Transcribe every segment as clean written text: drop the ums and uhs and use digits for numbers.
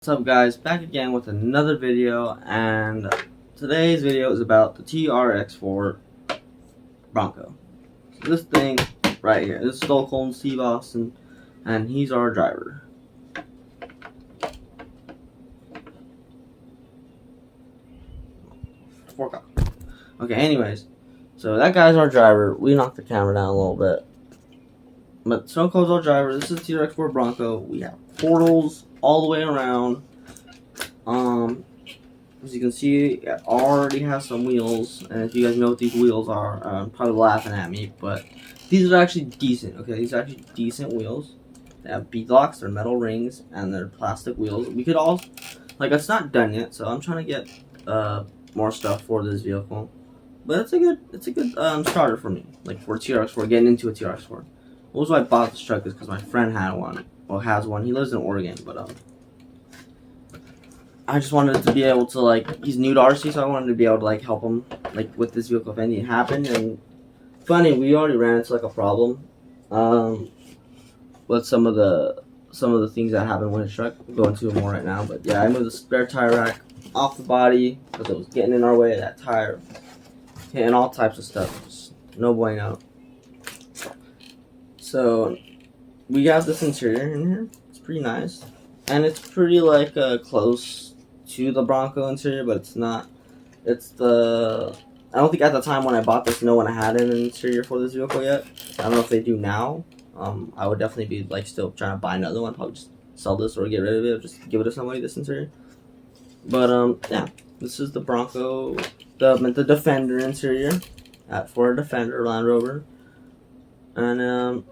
What's up guys, back again with another video, and today's video is about the trx4 Bronco. So this thing right here, this is Stockholm Steve Austin, and he's our driver. Okay, anyways, so that guy's our driver. We knocked the camera down a little bit. But Stone Cold's our driver. This is trx4 Bronco. We have portals all the way around. As you can see, it already has some wheels, and if you guys know what these wheels are, probably laughing at me, but these are actually decent. Okay, these are actually decent wheels. They have beadlocks, they're metal rings, and they're plastic wheels. We could all, like, it's not done yet, so I'm trying to get more stuff for this vehicle. But it's a good starter for me, like for TRX4, getting into a TRX4. The reason why I bought this truck is because my friend had one, well, has one. He lives in Oregon, but I just wanted to be able to, like, he's new to RC, so I wanted to be able to, like, help him, like, with this vehicle if anything happened. And funny, we already ran into, like, a problem with some of the things that happened with his truck. We'll go into it more right now, but yeah, I moved the spare tire rack off the body because it was getting in our way of that tire, hitting all types of stuff. Just no bueno. So we got this interior in here. It's pretty nice, and it's pretty, like, close to the Bronco interior, but it's not. It's the, I don't think at the time when I bought this, no one had an interior for this vehicle yet. I don't know if they do now. I would definitely be, like, still trying to buy another one. Probably just sell this or get rid of it, or just give it to somebody, this interior. But yeah, this is the Bronco, the Defender interior for a Defender Land Rover, and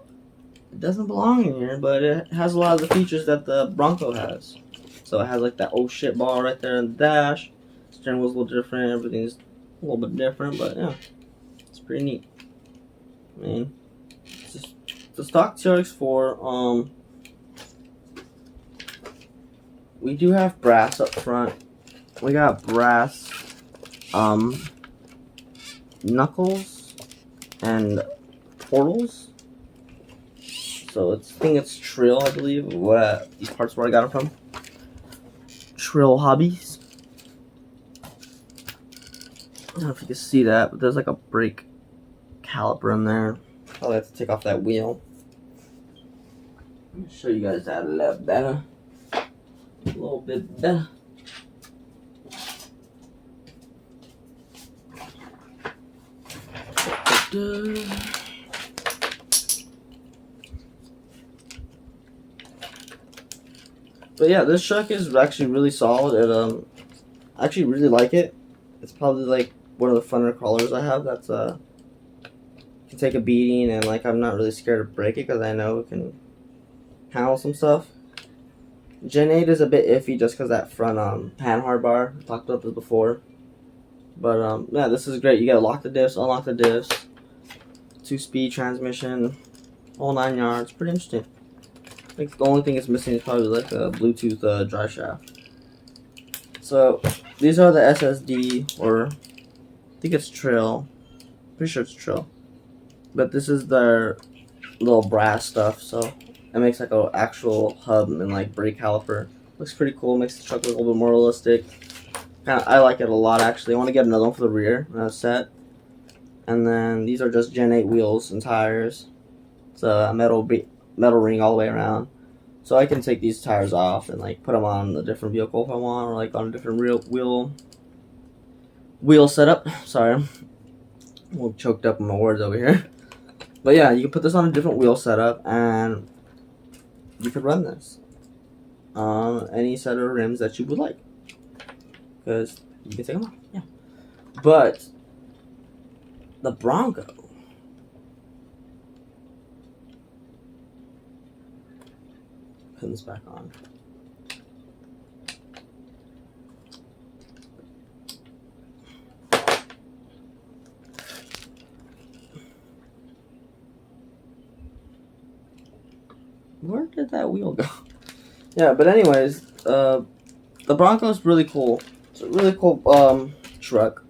it doesn't belong in here, but it has a lot of the features that the Bronco has. So it has, like, that oh shit ball right there in the dash. Steering wheel's a little different. Everything's a little bit different, but yeah, it's pretty neat. I mean, it's just the stock TRX4. We do have brass up front. We got brass knuckles and portals. So I think it's Trill, I believe. These parts where I got them from. Trill Hobbies. I don't know if you can see that, but there's, like, a brake caliper in there. Probably have to take off that wheel. Let me show you guys that a little better. A little bit better. But yeah, this truck is actually really solid. I actually really like it. It's probably, like, one of the funner crawlers I have. That's can take a beating, and, like, I'm not really scared to break it because I know it can handle some stuff. Gen 8 is a bit iffy just because that front panhard bar. I talked about this before. But yeah, this is great. You gotta lock the diffs, unlock the diffs, 2-speed transmission, whole 9 yards. Pretty interesting. I think the only thing it's missing is probably, like, a Bluetooth drive shaft. So these are the SSD, or I think it's Trill. Pretty sure it's Trill. But this is their little brass stuff, so it makes, like, an actual hub and, like, brake caliper. Looks pretty cool. Makes the truck look a little bit more realistic. I like it a lot, actually. I want to get another one for the rear set. And then these are just Gen 8 wheels and tires. It's a metal ring all the way around. So I can take these tires off and, like, put them on a different vehicle if I want, or, like, on a different wheel setup. Sorry, I'm a little choked up on my words over here. But yeah, you can put this on a different wheel setup, and you could run this on any set of rims that you would like, because you can take them off. Yeah, but the Bronco, put this back on. Where did that wheel go? Yeah, but anyways, the Bronco's really cool. It's a really cool truck,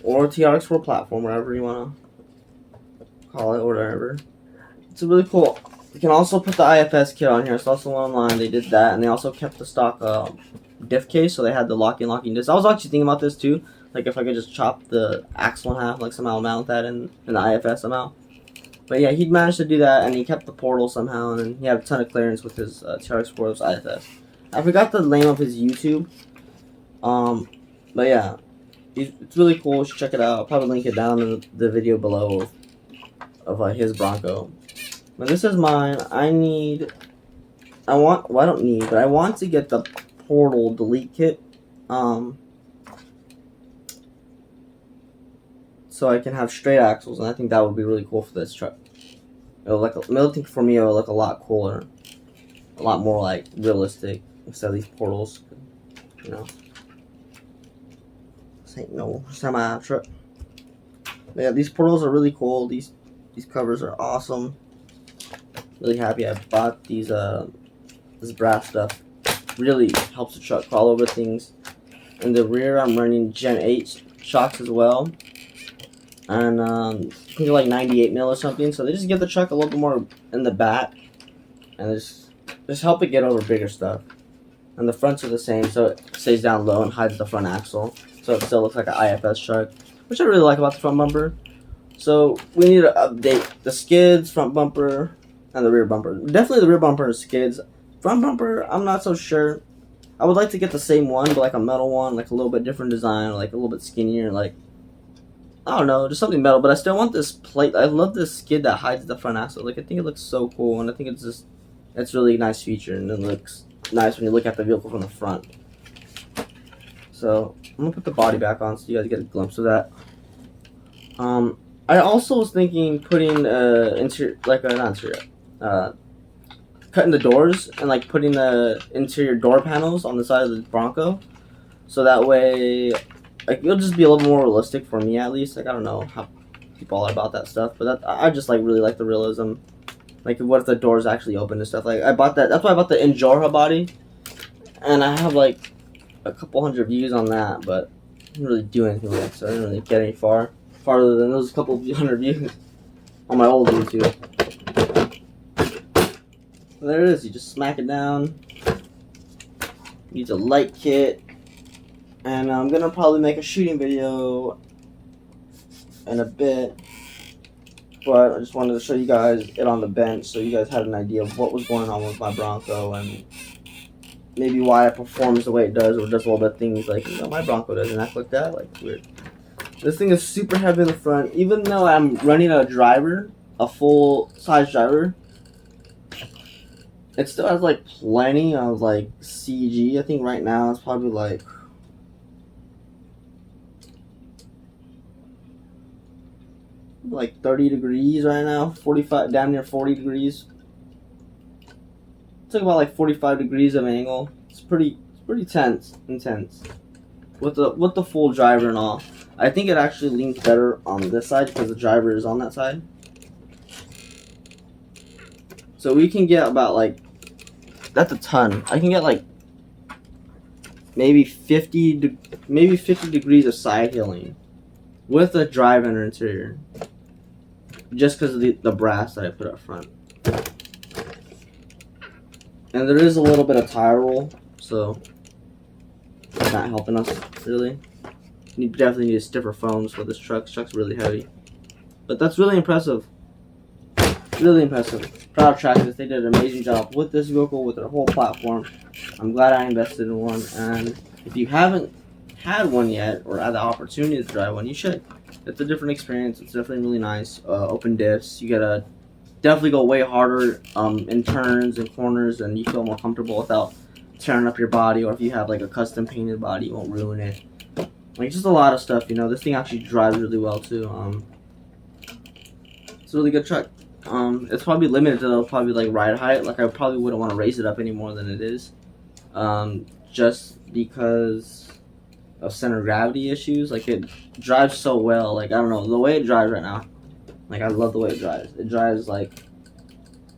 or TRX4 platform, whatever you wanna call it, or whatever. It's a really cool You can also put the IFS kit on here. It's also online. They did that, and they also kept the stock diff case, so they had the locking disc. I was actually thinking about this too, like if I could just chop the axle in half, like somehow mount that in the IFS somehow. But yeah, he managed to do that, and he kept the portal somehow, and he had a ton of clearance with his trx4's IFS. I forgot the name of his YouTube, but yeah, it's really cool. You should check it out. I'll probably link it down in the video below of his Bronco. But this is mine. I want to get the portal delete kit, so I can have straight axles, and I think that would be really cool for this truck. I think for me it would look a lot cooler, a lot more like realistic instead of these portals, you know. This ain't no semi truck. But yeah, these portals are really cool. These covers are awesome. Really happy I bought these this brass stuff. Really helps the truck crawl over things. In the rear, I'm running Gen 8 shocks as well, and I think they're like 98 mil or something. So they just give the truck a little bit more in the back, and just help it get over bigger stuff. And the fronts are the same, so it stays down low and hides the front axle, so it still looks like an IFS truck, which I really like about the front bumper. So we need to update the skids, front bumper, and the rear bumper. Definitely the rear bumper and skids. Front bumper, I'm not so sure. I would like to get the same one, but like a metal one, like a little bit different design, or like a little bit skinnier, like, I don't know, just something metal. But I still want this plate. I love this skid that hides the front axle. Like, I think it looks so cool, and I think it's really a nice feature, and it looks nice when you look at the vehicle from the front. So I'm gonna put the body back on so you guys get a glimpse of that. I also was thinking putting cutting the doors and like putting the interior door panels on the side of the Bronco, so that way, like, it'll just be a little more realistic for me at least. Like, I don't know how people are about that stuff, but I just like really like the realism. Like, what if the doors actually open and stuff? Like, I bought that. That's why I bought the Enjora body, and I have like a couple hundred views on that, but I didn't really do anything with it, so I didn't really get any farther than those couple hundred views on my old YouTube. There it is. You just smack it down. Needs a light kit, and I'm gonna probably make a shooting video in a bit. But I just wanted to show you guys it on the bench, so you guys had an idea of what was going on with my Bronco, and maybe why it performs the way it does, or does all the things like, you know, my Bronco doesn't act like that. Like, weird. This thing is super heavy in the front, even though I'm running a driver, a full size driver. It still has like plenty of like CG. I think right now it's probably like 30 degrees right now, 45, damn near 40 degrees. It's like about like 45 degrees of angle. It's pretty intense with the full driver and all. I think it actually leans better on this side because the driver is on that side. So we can get about like, that's a ton. I can get like maybe 50 degrees of side hilling with a drive under interior, just because of the brass that I put up front. And there is a little bit of tire roll, so it's not helping us really. You definitely need stiffer foams for this truck. This truck's really heavy, but that's really impressive. Really impressive. Proud of Traxxas. They did an amazing job with this vehicle, with their whole platform. I'm glad I invested in one, and if you haven't had one yet or had the opportunity to drive one, you should. It's a different experience. It's definitely really nice. Open diffs. You gotta definitely go way harder in turns and corners, and you feel more comfortable without tearing up your body. Or if you have like a custom painted body, you won't ruin it. Like, just a lot of stuff, you know. This thing actually drives really well too. It's a really good truck. It's probably limited to probably like ride height. Like, I probably wouldn't want to raise it up any more than it is, just because of center of gravity issues. Like, it drives so well. Like, I don't know, the way it drives right now. Like, I love the way it drives. It drives like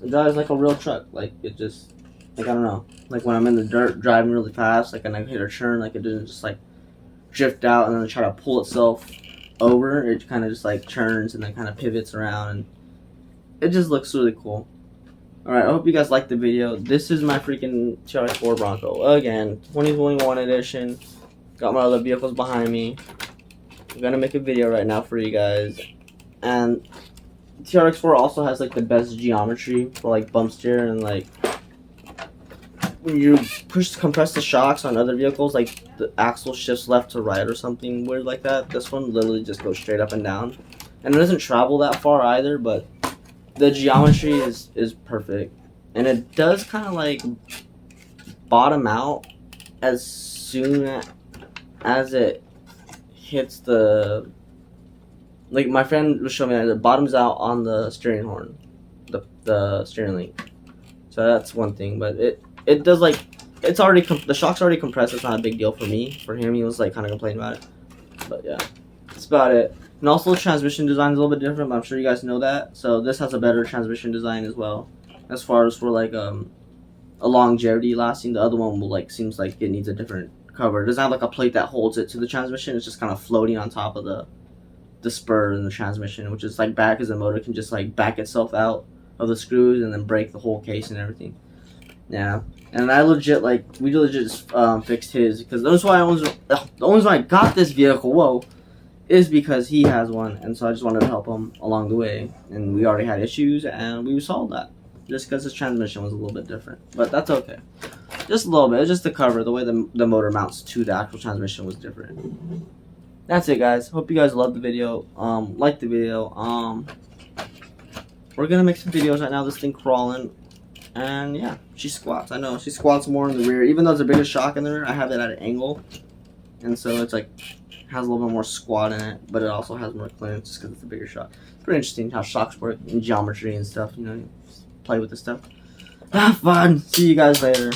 a real truck. Like, it just, like, I don't know. Like, when I'm in the dirt driving really fast, like, and I hit a turn, like, it doesn't just like drift out and then try to pull itself over. It kind of just like turns and then kind of pivots around, and it just looks really cool. Alright, I hope you guys liked the video. This is my freaking trx4 Bronco. Again, 2021 edition. Got my other vehicles behind me. I'm gonna make a video right now for you guys. And trx4 also has like the best geometry for like bump steer, and like when you compress the shocks on other vehicles, like the axle shifts left to right or something weird like that. This one literally just goes straight up and down. And it doesn't travel that far either, but the geometry is perfect. And it does kind of like bottom out as soon as it hits the, like my friend was showing me that it bottoms out on the steering horn, the steering link. So that's one thing, but it does like, it's already, the shock's already compressed. It's not a big deal for me. For him, he was like kind of complaining about it. But yeah, that's about it. And also the transmission design is a little bit different, but I'm sure you guys know that. So this has a better transmission design as well. As far as for like a longevity lasting, the other one will like, seems like it needs a different cover. It doesn't have like a plate that holds it to the transmission. It's just kind of floating on top of the spur in the transmission, which is like bad because the motor can just like back itself out of the screws and then break the whole case and everything. Yeah, and I legit like, we legit just fixed his, because that's why the only reason I got this vehicle, whoa, is because he has one, and so I just wanted to help him along the way, and we already had issues and we solved that just because his transmission was a little bit different, but that's okay. Just a little bit. It's just the cover, the way the motor mounts to the actual transmission was different. That's it, guys. Hope you guys loved the video. Like the video. We're gonna make some videos right now. This thing crawling, and yeah, she squats. I know she squats more in the rear, even though it's a bigger shock in the rear. I have it at an angle, and so it's like has a little bit more squat in it, but it also has more clearance just because it's a bigger shock. It's pretty interesting how shocks work and geometry and stuff. You know, you play with this stuff. Have fun. See you guys later.